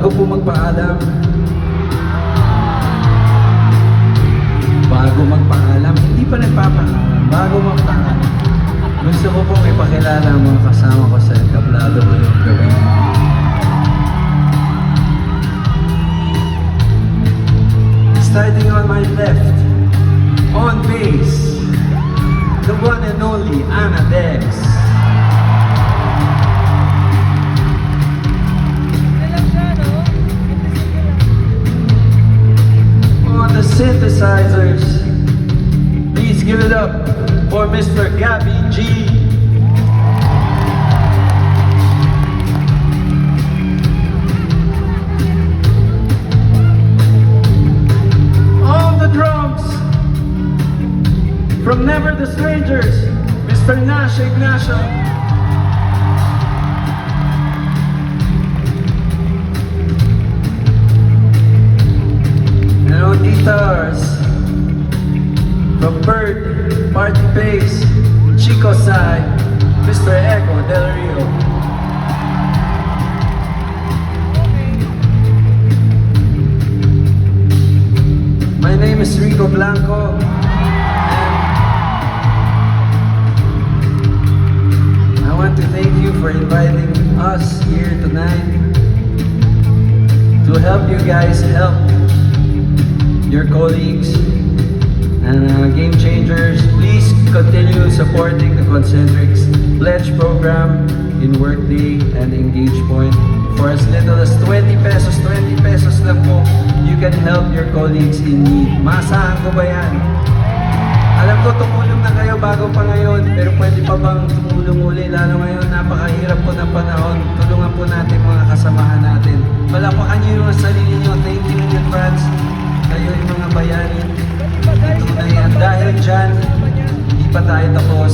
Bago po magpaalam, hindi pa nagpapaalam, bago magpaalam, gusto ko pong ipakilala ang mga kasama ko sa entablado ngayong gabi. Starting on my left, on bass, the one and only Ana Dex. On the synthesizers, please give it up for Mr. Gabby G. On the drums, from Never the Strangers, Mr. Nash Ignacio. And on guitars, from Bird, Party Bass, Chico Sai, Mr. Echo Del Rio. My name is Rico Blanco, and I want to thank you for inviting us here tonight to help you guys help your colleagues and Game Changers. Please continue supporting the Concentrics Pledge Program in Workday and Engage Point. For as little as 20 pesos lang po, you can help your colleagues in need. Maasahan ko ba yan? Alam ko tumulong na kayo bago pa ngayon, pero pwede pa bang tumulong uli? Lalo ngayon, napakahirap po ng panahon. Tulungan po natin mga kasamahan natin. Malapakan niyo yung sarili niyo. Thank you in advance. Kayo yung mga bayani. Ito na yan. Dahil dyan, hindi pa tayo tapos.